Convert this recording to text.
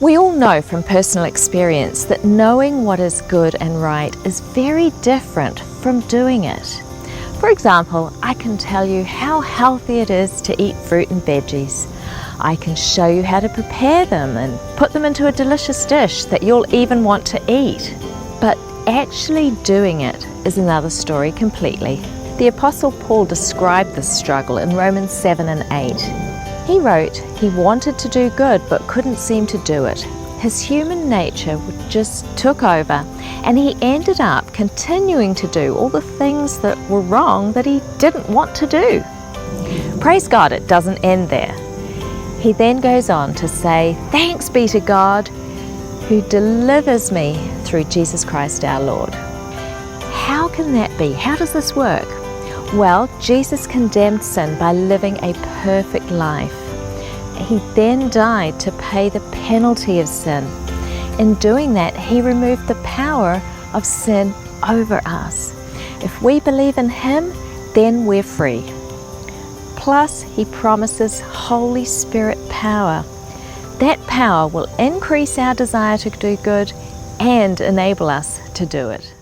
We all know from personal experience that knowing what is good and right is very different from doing it. For example, I can tell you how healthy it is to eat fruit and veggies. I can show you how to prepare them and put them into a delicious dish that you'll even want to eat. But actually doing it is another story completely. The Apostle Paul described this struggle in Romans 7 and 8. He wrote he wanted to do good but couldn't seem to do it. His human nature just took over, and he ended up continuing to do all the things that were wrong that he didn't want to do. Praise God, it doesn't end there. He then goes on to say, "Thanks be to God who delivers me through Jesus Christ our Lord." How can that be? How does this work? Well, Jesus condemned sin by living a perfect life. He then died to pay the penalty of sin. In doing that, he removed the power of sin over us. If we believe in him, then we're free. Plus, he promises Holy Spirit power. That power will increase our desire to do good and enable us to do it.